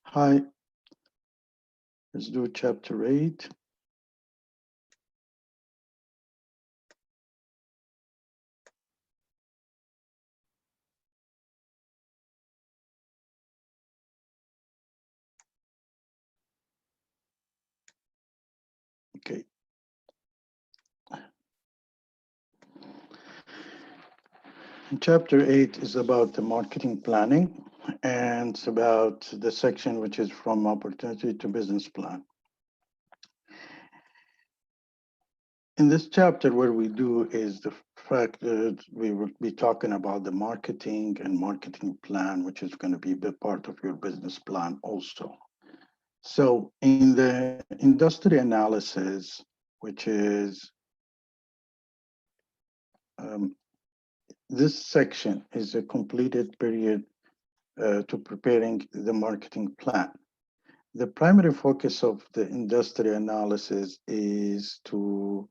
Hi, let's do chapter 8. Okay. Chapter 8 is about the marketing planning, and it's about the section which is from opportunity to business plan. In this chapter, what we do is the fact that we will be talking about the marketing and marketing plan, which is going to be a big part of your business plan also. So in the industry analysis, which is um, this section is a completed period to preparing the marketing plan. The primary focus of the industry analysis is to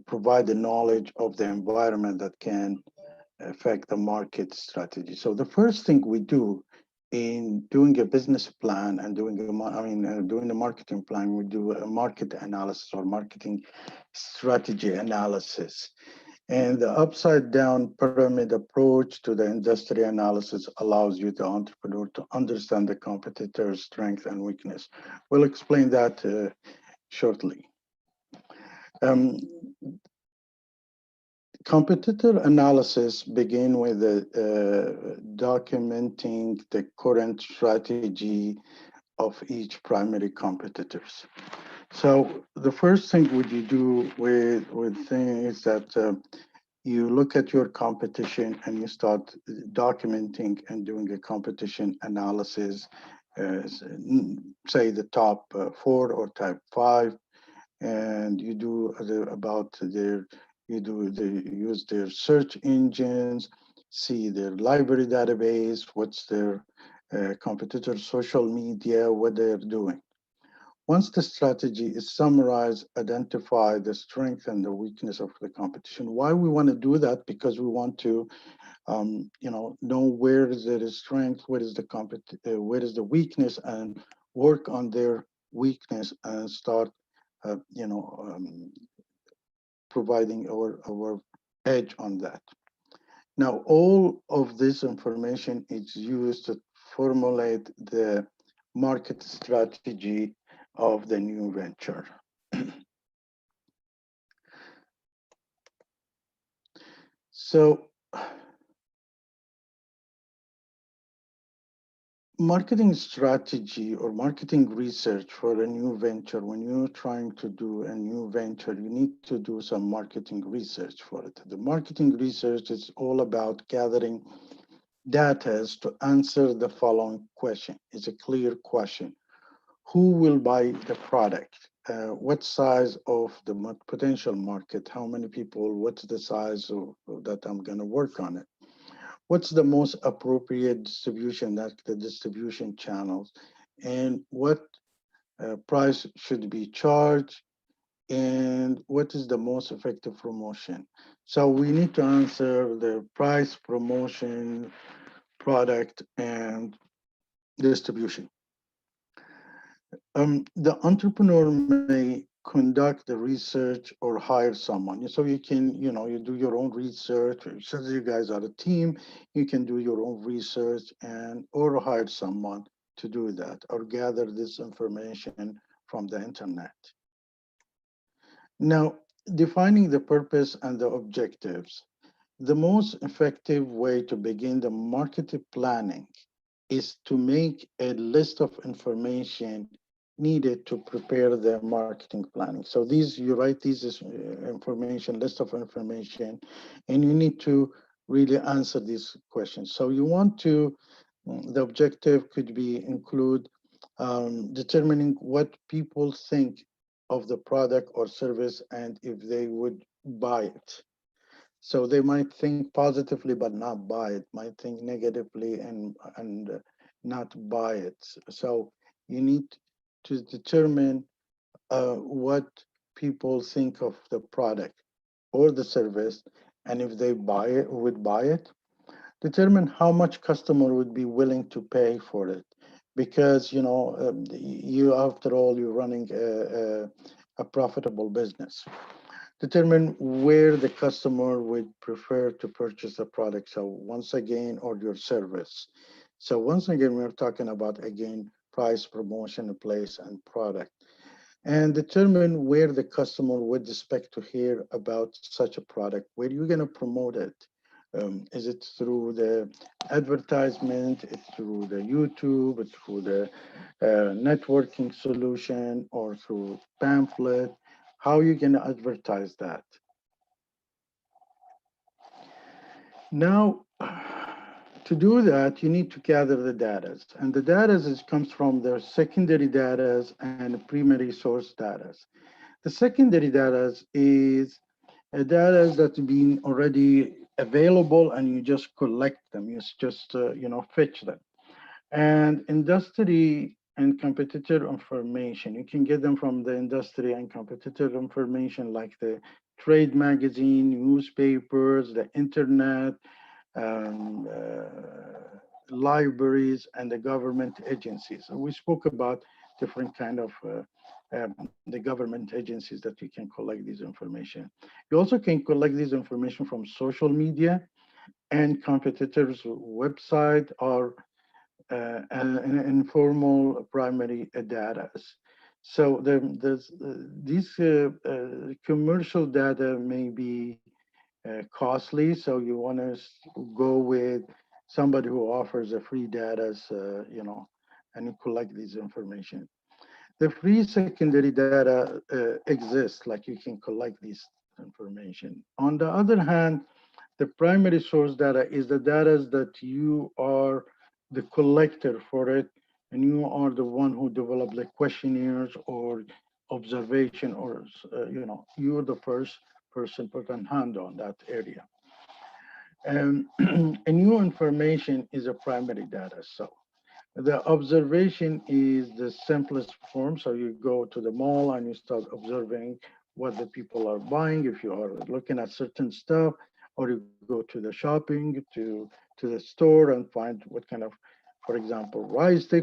provide the knowledge of the environment that can affect the market strategy. So the first thing we do in doing a business plan and doing the marketing plan, we do a market analysis or marketing strategy analysis. And the upside down pyramid approach to the industry analysis allows you, the entrepreneur, to understand the competitor's strength and weakness. We'll explain that shortly. Competitor analysis begin with documenting the current strategy of each primary competitors. So the first thing what you do with things is that you look at your competition and you start documenting and doing a competition analysis, say the top 4 or type 5, and you do use their search engines, see their library database, what's their competitor social media, what they're doing. Once the strategy is summarized, identify the strength and the weakness of the competition. Why we want to do that? Because we want to, know where is their strength, where is the weakness, and work on their weakness and start, providing our edge on that. Now, all of this information is used to formulate the market strategy of the new venture. So marketing strategy or marketing research for a new venture, when you're trying to do a new venture, you need to do some marketing research for it. The marketing research is all about gathering data to answer the following question. It's a clear question. Who will buy the product? What size of the potential market? How many people? What's the size that I'm going to work on it? What's the most appropriate distribution, that's the distribution channels, and what price should be charged, and what is the most effective promotion? So we need to answer the price, promotion, product, and distribution. The entrepreneur may conduct the research or hire someone. So you can, you do your own research. Since you guys are a team, you can do your own research or hire someone to do that or gather this information from the internet. Now, defining the purpose and the objectives. The most effective way to begin the marketing planning is to make a list of information needed to prepare the marketing planning. So you write these information, list of information, and you need to really answer these questions. So you want to, the objective could include determining what people think of the product or service and if they would buy it. So they might think positively but not buy it, might think negatively and not buy it. So you need to determine what people think of the product or the service, and if they would buy it. Determine how much customer would be willing to pay for it, because you, after all, you're running a profitable business. Determine where the customer would prefer to purchase the product. So once again, or your service. So once again, we're talking about, again, price, promotion, place, and product. And determine where the customer would expect to hear about such a product, where you're going to promote it. Is it through the advertisement, it's through the YouTube, it's through the networking solution, or through pamphlet? How are you going to advertise that? Now, to do that, you need to gather the data. And the data comes from the secondary data and primary source data. The secondary data is data that's been already available, and you just collect them. You just fetch them. And industry and competitor information, you can get them from the industry and competitor information, like the trade magazine, newspapers, the internet, um, libraries, and the government agencies. So we spoke about different kind of the government agencies that you can collect these information. You also can collect this information from social media and competitors' website, or an informal primary data. So these commercial data may be costly, so you want to go with somebody who offers a free data, and you collect this information. The free secondary data exists, like you can collect this information. On the other hand, the primary source data is the data that you are the collector for it, and you are the one who developed the questionnaires or observation, or you're the first person put on hand on that area. And a new information is a primary data. So the observation is the simplest form. So you go to the mall and you start observing what the people are buying. If you are looking at certain stuff, or you go to the shopping, to the store, and find what kind of, for example, rice they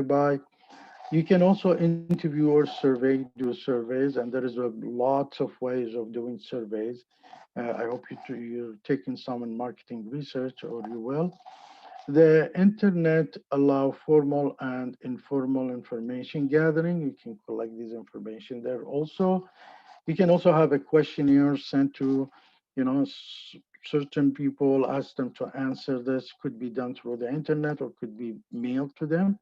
buy. You can also interview or survey, do surveys, and there is a lots of ways of doing surveys. I hope you're taking some in marketing research, or you will. The internet allow formal and informal information gathering. You can collect this information there also. You can also have a questionnaire sent to, certain people, ask them to answer this. Could be done through the internet or could be mailed to them.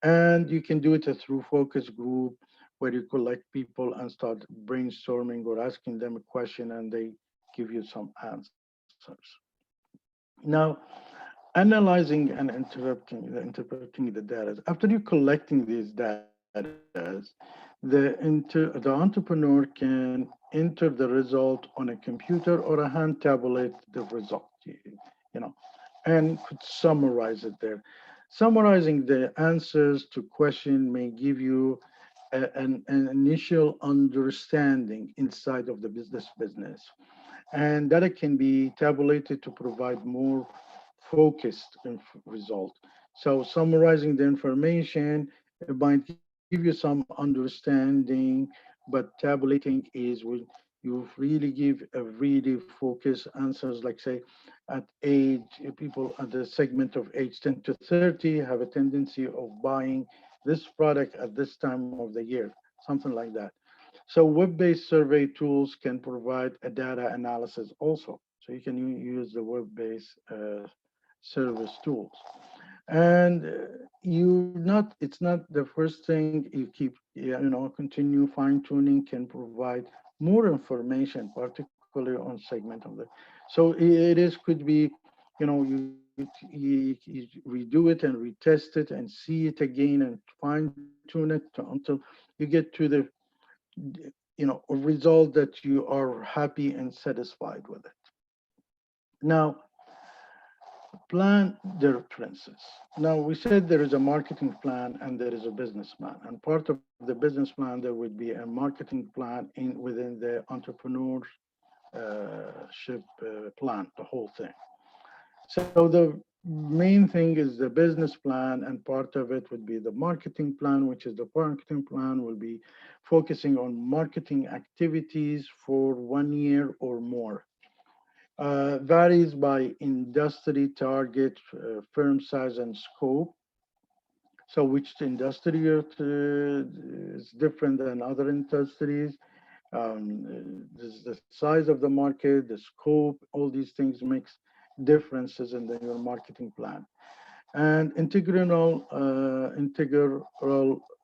And you can do it through focus group, where you collect people and start brainstorming or asking them a question, and they give you some answers. Now, analyzing and interpreting the data. After you collecting these data, the entrepreneur can enter the result on a computer or a hand tabulate the result, you know, and could summarize it there. Summarizing the answers to question may give you an initial understanding inside of the business, and that it can be tabulated to provide more focused result. So summarizing the information, it might give you some understanding, but tabulating is when you really give a really focused answers, like say at age, people at the segment of age 10 to 30 have a tendency of buying this product at this time of the year, something like that. So web-based survey tools can provide a data analysis also. So you can use the web-based service tools. And it's not the first thing you keep, continue fine tuning can provide more information, particularly on segment of the. So could be, you redo it and retest it and see it again and fine tune it until you get to the a result that you are happy and satisfied with it. Now, plan the references. Now, we said there is a marketing plan and there is a business plan. And part of the business plan, there would be a marketing plan within the entrepreneurship plan, the whole thing. So Main thing is the business plan, and part of it would be the marketing plan, which is the marketing plan will be focusing on marketing activities for 1 year or more. Varies by industry target, firm size, and scope. So, which industry is different than other industries. The size of the market, the scope, all these things makes differences in your marketing plan. And integral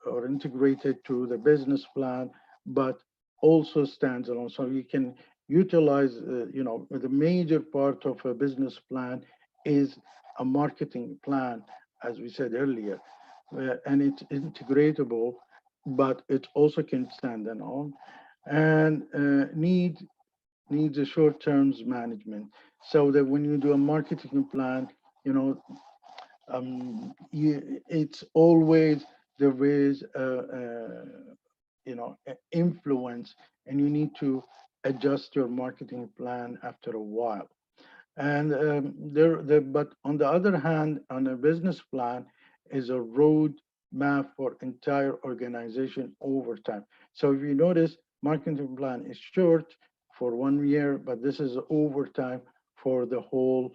or integrated to the business plan, but also stands alone. So you can utilize, the major part of a business plan is a marketing plan, as we said earlier, and it's integratable, but it also can stand alone, and needs a short-term management, so that when you do a marketing plan, you know it's always there is influence, and you need to adjust your marketing plan after a while. And but on the other hand, on a business plan is a road map for entire organization over time. So if you notice, marketing plan is short for 1 year, but this is over time for the whole,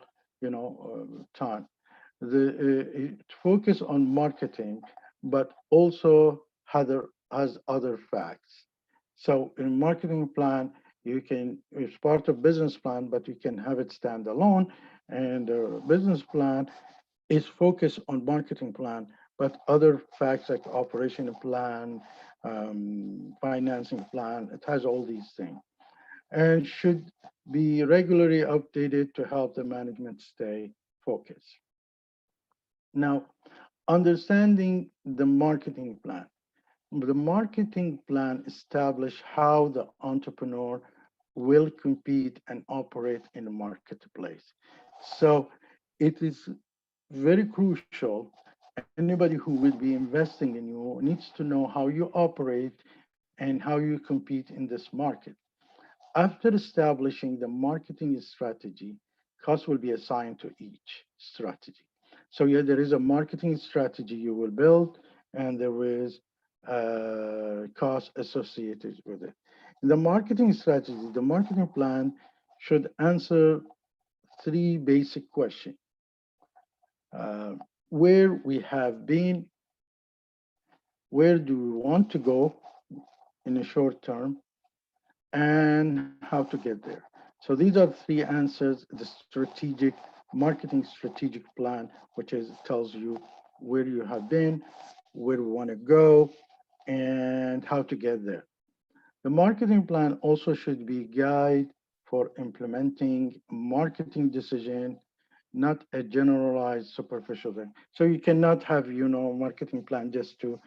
time. It focus on marketing, but also has other facts. So in marketing plan, you can, it's part of business plan, but you can have it stand alone. And business plan is focused on marketing plan, but other facts like operational plan, financing plan, it has all these things, and should be regularly updated to help the management stay focused. Now, understanding the marketing plan. The marketing plan establish how the entrepreneur will compete and operate in the marketplace. So it is very crucial. Anybody who will be investing in you needs to know how you operate and how you compete in this market. After establishing the marketing strategy, costs will be assigned to each strategy. So yeah, there is a marketing strategy you will build, and there is cost associated with it. In the marketing strategy, the marketing plan should answer three basic questions. Uh, where we have been, where do we want to go in the short term, and how to get there. So these are three answers. The strategic marketing strategic plan, which is tells you where you have been, where we want to go, and how to get there. The marketing plan also should be guide for implementing marketing decision, not a generalized superficial thing. So you cannot have, marketing plan just to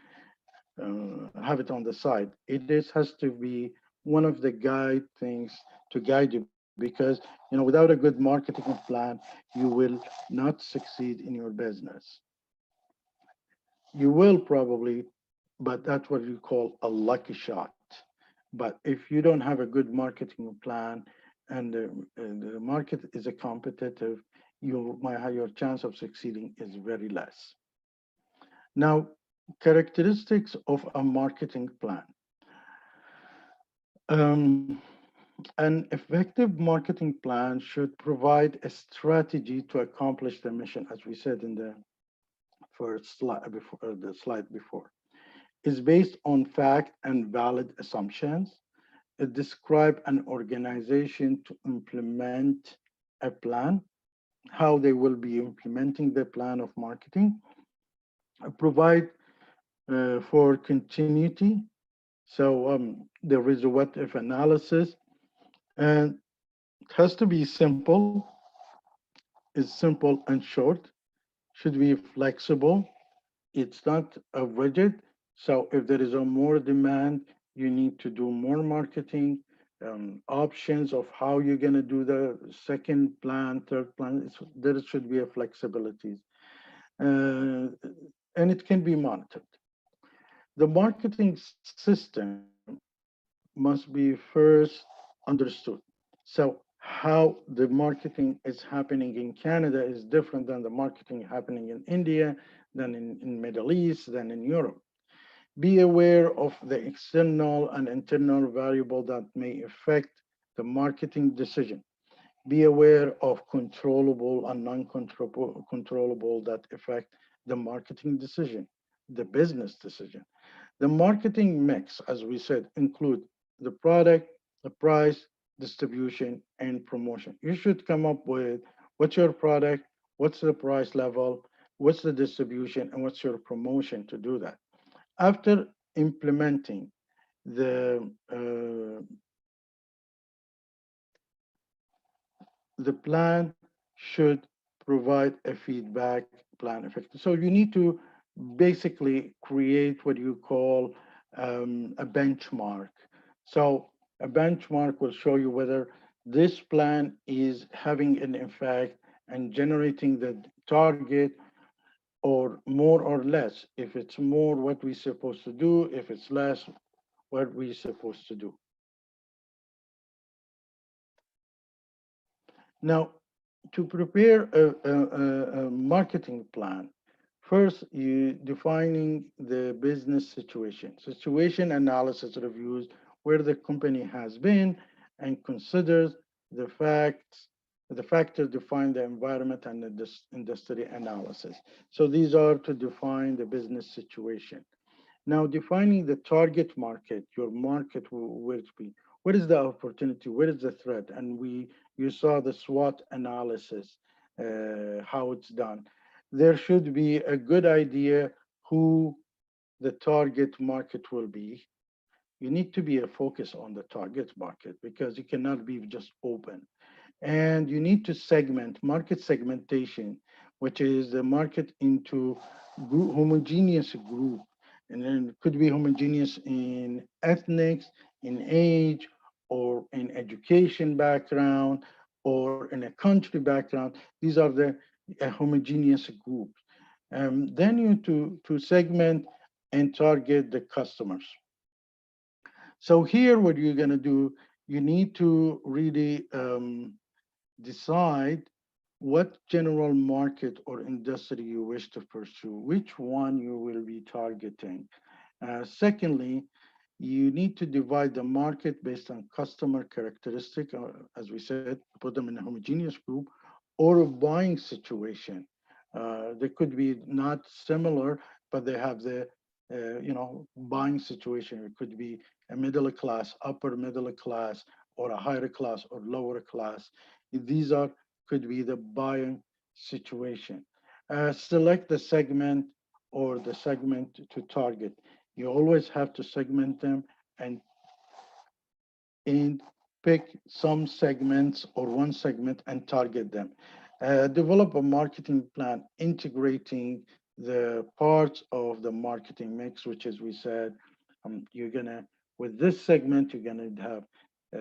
have it on the side. It is has to be one of the guide things to guide you, because without a good marketing plan, you will not succeed in your business. You will probably, but that's what you call a lucky shot. But if you don't have a good marketing plan, and the market is a competitive, your chance of succeeding is very less. Now, characteristics of a marketing plan. Um, an effective marketing plan should provide a strategy to accomplish the mission, as we said in the first slide before, the slide before. Is based on fact and valid assumptions. It describes an organization to implement a plan, how they will be implementing the plan of marketing. Provide for continuity. So there is a what if analysis, and it has to be simple. It's simple and short. Should be flexible. It's not a rigid. So if there is a more demand, you need to do more marketing, options of how you're going to do the second plan, third plan. There should be a flexibility, uh, and it can be monitored. The marketing system must be first understood. So how the marketing is happening in Canada is different than the marketing happening in India, than in Middle East, than in Europe. Be aware of the external and internal variable that may affect the marketing decision. Be aware of controllable and non-controllable that affect the marketing decision, the business decision. The marketing mix, as we said, include the product, the price, distribution, and promotion. You should come up with what's your product, what's the price level, what's the distribution, and what's your promotion to do that. After implementing the plan should provide a feedback plan effect. So you need to basically create what you call a benchmark. So a benchmark will show you whether this plan is having an effect and generating the target, or more or less. If it's more, what we're supposed to do. If it's less, what we're supposed to do. Now, to prepare a marketing plan, first you defining the business situation analysis reviews where the company has been, and considers the facts, the factors define the environment and the industry analysis. So these are to define the business situation. Now, defining the target market, your market will be, what is the opportunity, what is the threat? And you saw the SWOT analysis, how it's done. There should be a good idea who the target market will be. You need to be a focus on the target market because it cannot be just open. And you need to segment market segmentation, which is the market into homogeneous group. And then it could be homogeneous in ethnics, in age, or in education background, or in a country background. These are the homogeneous groups. Then you to segment and target the customers. So here, what you're going to do, you need to really decide what general market or industry you wish to pursue, which one you will be targeting. Secondly, you need to divide the market based on customer characteristic, as we said, put them in a homogeneous group, or a buying situation. They could be not similar, but they have the buying situation. It could be a middle class, upper middle class, or a higher class or lower class. These are could be the buying situation. Select the segment or the segment to target. You always have to segment them and and pick some segments or one segment and target them. Develop a marketing plan integrating the parts of the marketing mix, which, as we said, you're gonna, with this segment, you're gonna have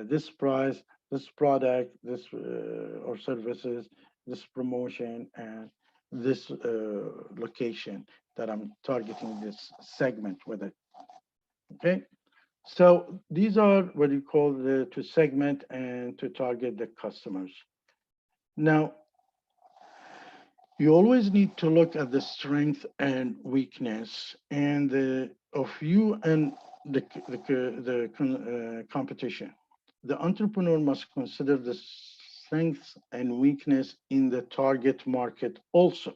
this price, this product, this or services, this promotion, and this location that I'm targeting this segment with it. Okay. So these are what you call the to segment and to target the customers. Now, you always need to look at the strength and weakness and the of you and the competition. The entrepreneur must consider the strengths and weakness in the target market also.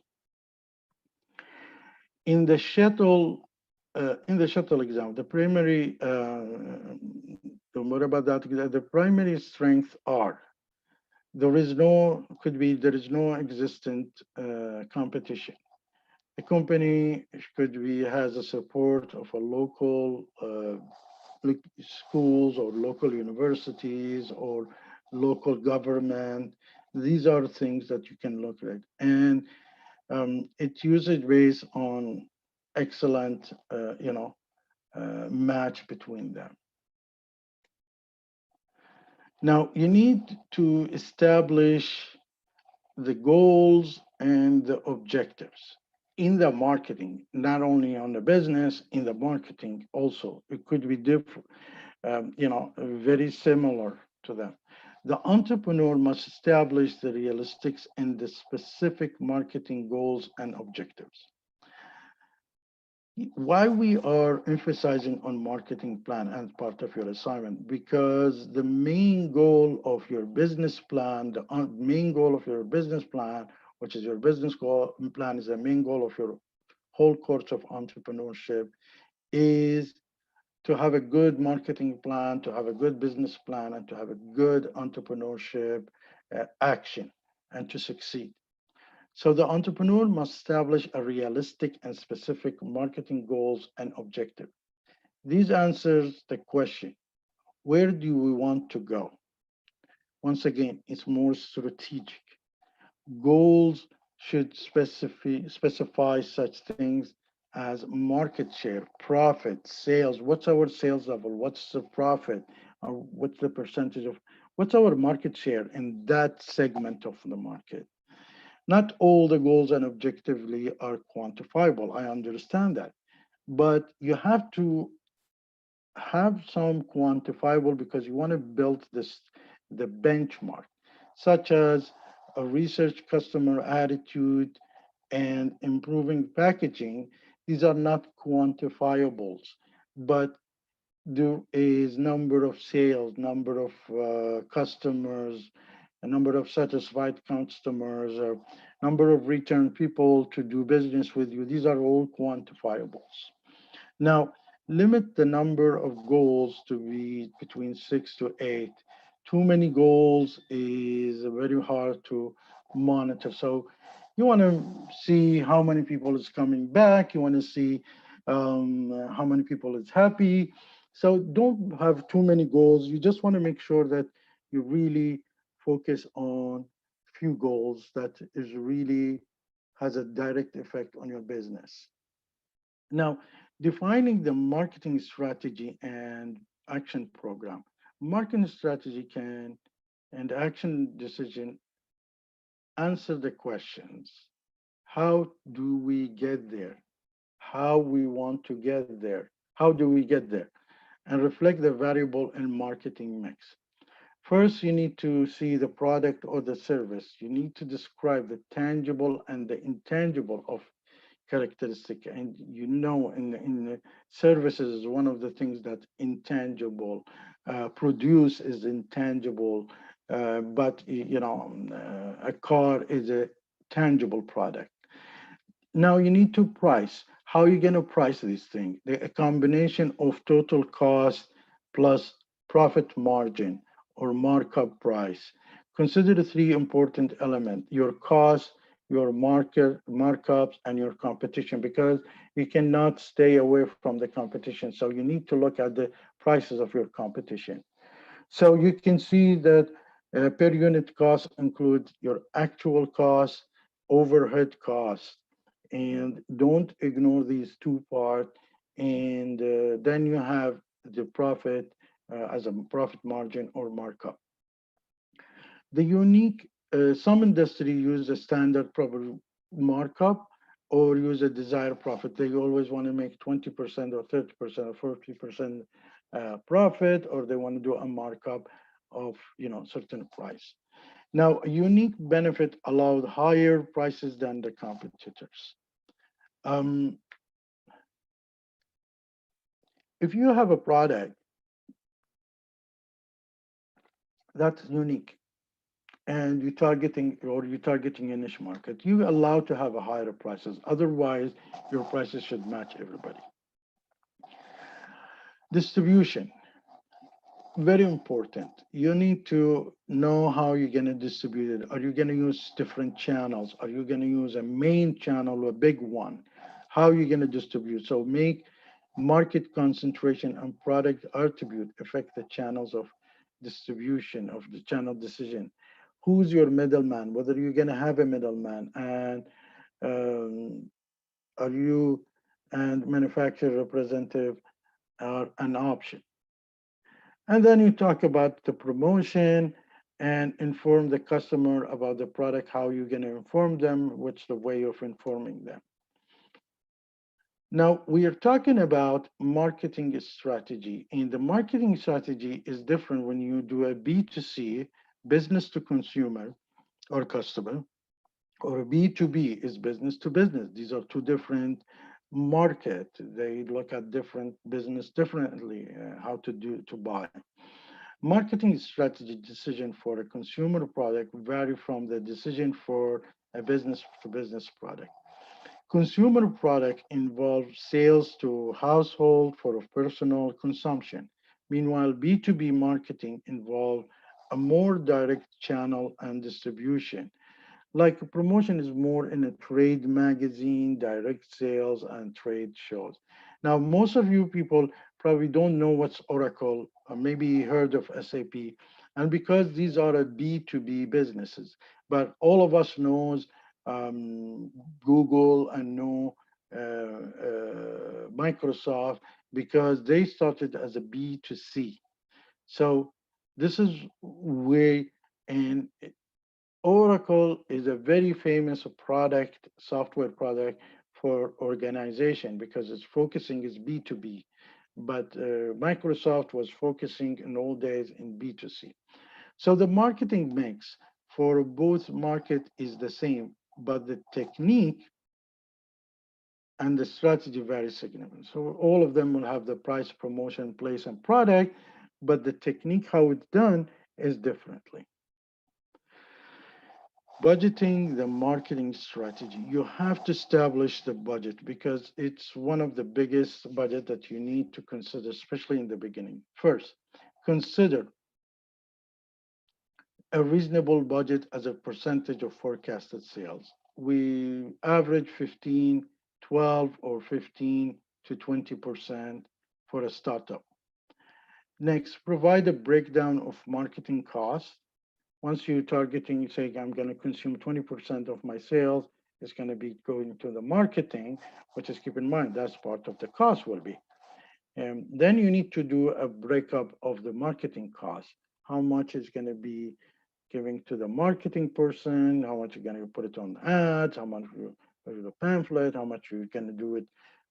In the shuttle exam, the primary, what about that? The primary strengths are there is no existent competition. The company has a support of a local schools or local universities or local government. These are things that you can look at, and it's usually based on excellent, match between them. Now, you need to establish the goals and the objectives in the marketing, not only on the business, in the marketing also. It could be different, very similar to them. The entrepreneur must establish the realistics and the specific marketing goals and objectives. Why we are emphasizing on marketing plan as part of your assignment? Because the main goal of your business plan, the main goal of your business plan, which is your business goal plan, is the main goal of your whole course of entrepreneurship, is to have a good marketing plan, to have a good business plan, and to have a good entrepreneurship action, and to succeed. So the entrepreneur must establish a realistic and specific marketing goals and objective. These answers the question, where do we want to go? Once again, it's more strategic. Goals should specify such things as market share, profit, sales. What's our sales level? What's the profit? What's the percentage of, what's our market share in that segment of the market? Not all the goals and objectively are quantifiable. I understand that. But you have to have some quantifiable because you want to build this the benchmark, such as a research customer attitude and improving packaging. These are not quantifiables, but there is number of sales, number of customers, a number of satisfied customers, a number of return people to do business with you. These are all quantifiables. Now, limit the number of goals to be between 6 to 8. Too many goals is very hard to monitor. So you want to see how many people is coming back. You want to see how many people is happy. So don't have too many goals. You just want to make sure that you really focus on few goals that is really has a direct effect on your business. Now, defining the marketing strategy and action program. Marketing strategy can and action decision answer the questions. How do we get there? How we want to get there? How do we get there? And reflect the variable in marketing mix. First, you need to see the product or the service. You need to describe the tangible and the intangible of characteristic. And you know, in the services, is one of the things that intangible. Produce is intangible, but you know, a car is a tangible product. Now you need to price. How are you going to price this thing? A combination of total cost plus profit margin or markup price. Consider the three important elements: your cost, your market markups, and your competition, because you cannot stay away from the competition. So you need to look at the prices of your competition. So you can see that per unit cost includes your actual cost, overhead cost, and don't ignore these two parts. And then you have the profit as a profit margin or markup. The unique, some industry use a standard profit markup or use a desired profit. They always want to make 20% or 30% or 40% profit, or they want to do a markup of certain price. Now, a unique benefit allowed higher prices than the competitors. Um, if you have a product that's unique and you're targeting a niche market, you allowed to have a higher prices. Otherwise, your prices should match everybody. Distribution, very important. You need to know how you're going to distribute it. Are you going to use different channels? Are you going to use a main channel, a big one? How are you going to distribute? So make market concentration and product attribute affect the channels of distribution of the channel decision. Who's your middleman? Whether you're going to have a middleman, and um, are you and manufacturer representative are an option. And then you talk about the promotion and inform the customer about the product, how you're going to inform them, what's the way of informing them. Now, we are talking about marketing strategy, and the marketing strategy is different when you do a B2C business to consumer or customer, or a B2B is business to business. These are two different market. They look at different business differently, how to do to buy. Marketing strategy decision for a consumer product vary from the decision for a business to business product. Consumer product involves sales to household for personal consumption. Meanwhile, B2B marketing involve a more direct channel and distribution. Like promotion is more in a trade magazine, direct sales, and trade shows. Now, most of you people probably don't know what's Oracle, or maybe heard of SAP, and because these are a B2B businesses, but all of us knows um, Google and know Microsoft because they started as a B2C. So this is where, and Oracle is a very famous product, software product for organization because it's focusing is B2B. But Microsoft was focusing in old days in B2C. So the marketing mix for both market is the same, but the technique and the strategy vary significantly. So all of them will have the price, promotion, place, and product, but the technique, how it's done, is differently. Budgeting the marketing strategy. You have to establish the budget because it's one of the biggest budget that you need to consider, especially in the beginning. First, consider a reasonable budget as a percentage of forecasted sales. We average 15, 12, or 15 to 20% for a startup. Next, provide a breakdown of marketing costs. Once you're targeting, say, I'm going to consume 20% of my sales, it's going to be going to the marketing, which is keep in mind that's part of the cost will be. And then you need to do a breakup of the marketing cost. How much is going to be giving to the marketing person, how much you're going to put it on ads, how much you for the pamphlet, how much you're going to do it,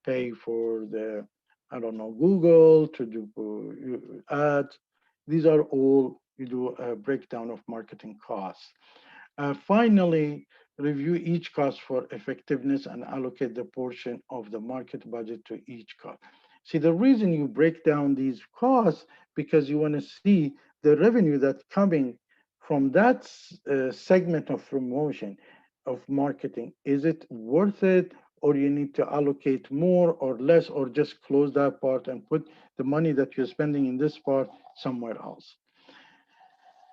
pay for the, I don't know, Google to do ads. These are all, you do a breakdown of marketing costs. Finally, review each cost for effectiveness and allocate the portion of the market budget to each cost. See, the reason you break down these costs because you want to see the revenue that's coming from that segment of promotion of marketing. Is it worth it, or you need to allocate more or less, or just close that part and put the money that you're spending in this part somewhere else?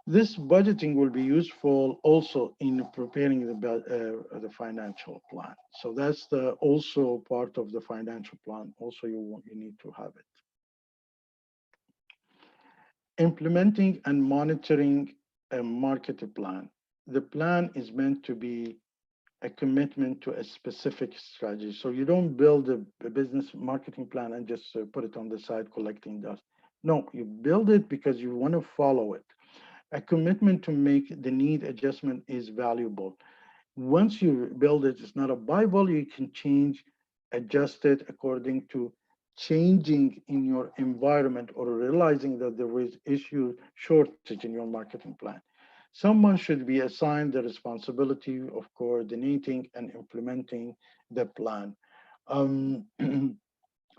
This budgeting will be useful also in preparing the financial plan. So that's the also part of the financial plan. Also, you need to have it. Implementing and monitoring a market plan. The plan is meant to be a commitment to a specific strategy. So you don't build a business marketing plan and just put it on the side collecting dust. No, you build it because you want to follow it. A commitment to make the need adjustment is valuable. Once you build it, it's not a Bible. You can change, adjust it according to changing in your environment or realizing that there is issue shortage in your marketing plan. Someone should be assigned the responsibility of coordinating and implementing the plan. Um,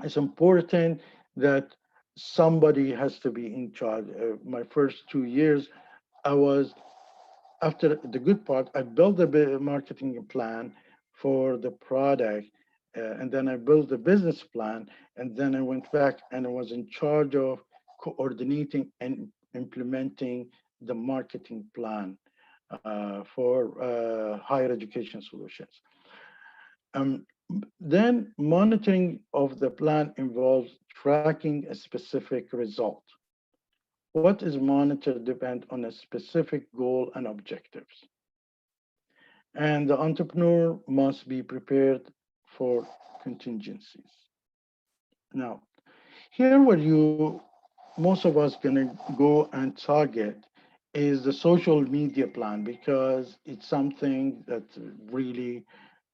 it's important that somebody has to be in charge. My first 2 years, I was after the good part, I built a marketing plan for the product, and then I built a business plan, and then I went back and I was in charge of coordinating and implementing the marketing plan for higher education solutions. Um, then monitoring of the plan involves tracking a specific result. What is monitored depends on a specific goal and objectives. And the entrepreneur must be prepared for contingencies. Now, here where you most of us gonna go and target is the social media plan because it's something that really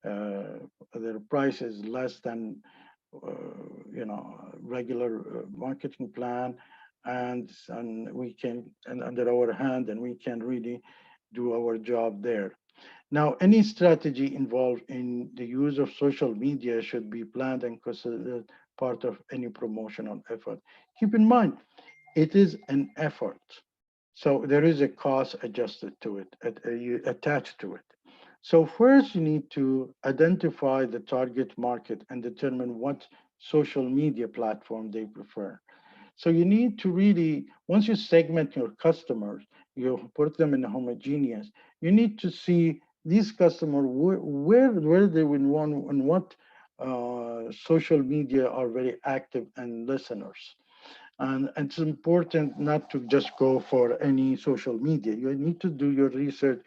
the price is less than regular marketing plan, and we can and under our hand, and we can really do our job there. Now, any strategy involved in the use of social media should be planned and considered part of any promotional effort. Keep in mind, it is an effort. So there is a cost adjusted to it, attached to it. So first you need to identify the target market and determine what social media platform they prefer. So you need to really, once you segment your customers, you put them in a homogeneous, you need to see these customers, where they would want and what social media are very active and listeners. And it's important not to just go for any social media. You need to do your research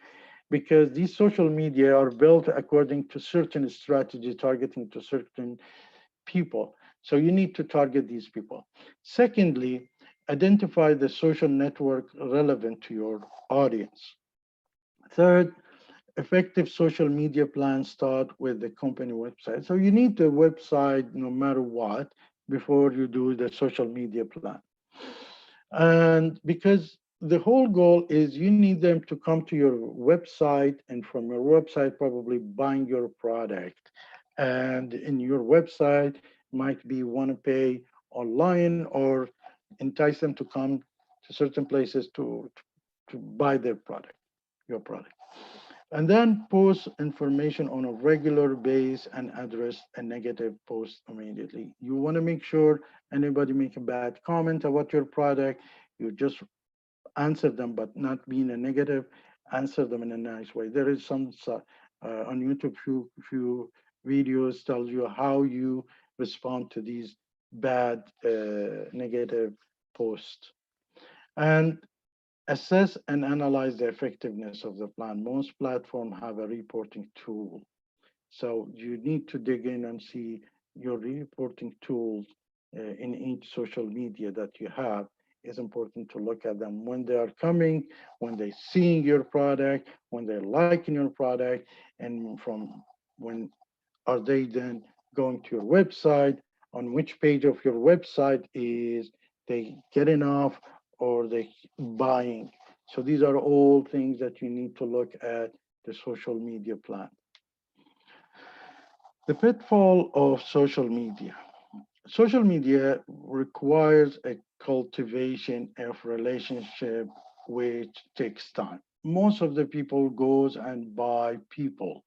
because these social media are built according to certain strategy targeting to certain people. So you need to target these people. Secondly, identify the social network relevant to your audience. Third, effective social media plans start with the company website. So you need the website no matter what before you do the social media plan. And because the whole goal is you need them to come to your website, and from your website probably buying your product. And in your website might be want to pay online or entice them to come to certain places to buy their product, your product. And then post information on a regular base and address a negative post immediately. You want to make sure anybody make a bad comment about your product, you just answer them, but not being a negative, answer them in a nice way. There is some on YouTube, few videos tells you how you respond to these bad negative posts. And assess and analyze the effectiveness of the plan. Most platforms have a reporting tool. So you need to dig in and see your reporting tools in each social media that you have. It's important to look at them when they are coming, when they're seeing your product, when they're liking your product, and from when are they then going to your website, on which page of your website is they getting off or they buying. So these are all things that you need to look at the social media plan. The pitfall of social media. Social media requires a cultivation of relationship which takes time. Most of the people goes and buy people.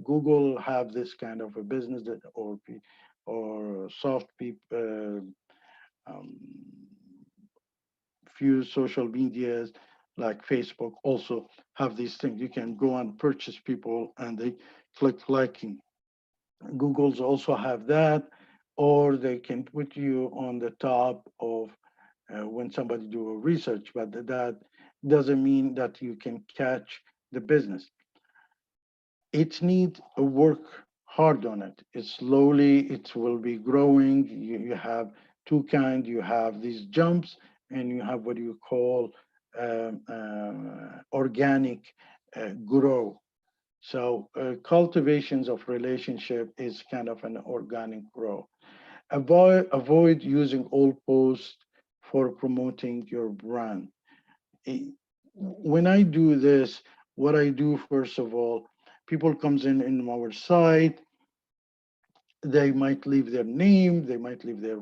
Google have this kind of a business that or soft people, um, few social medias like Facebook also have these things. You can go and purchase people and they click liking. Google's also have that, or they can put you on the top of when somebody do a research, but that doesn't mean that you can catch the business. It needs a work hard on it. It's slowly, it will be growing. You have two kind. You have these jumps, and you have what you call organic grow. So cultivations of relationship is kind of an organic grow. Avoid using old posts for promoting your brand. When I do this, what I do first of all, people comes in our site, they might leave their name, they might leave their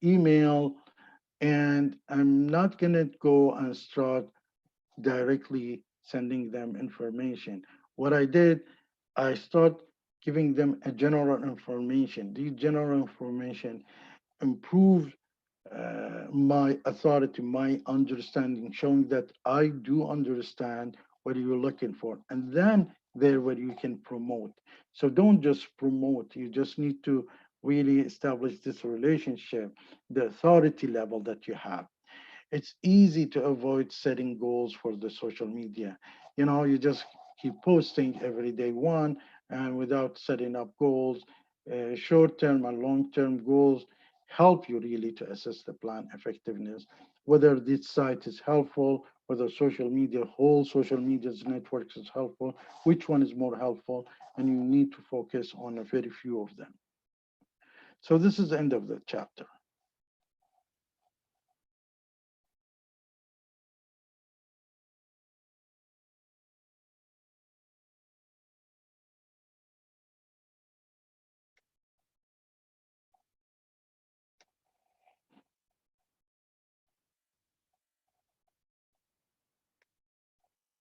email, and I'm not gonna go and start directly sending them information. What I did, I start giving them a general information. These general information improve my authority, my understanding, showing that I do understand what you're looking for. And then there where you can promote. So don't just promote, you just need to really establish this relationship, the authority level that you have. It's easy to avoid setting goals for the social media. You just keep posting every day one and without setting up goals. Short-term and long-term goals help you really to assess the plan effectiveness, whether this site is helpful, whether whole social media networks is helpful, which one is more helpful, and you need to focus on a very few of them. So this is the end of the chapter.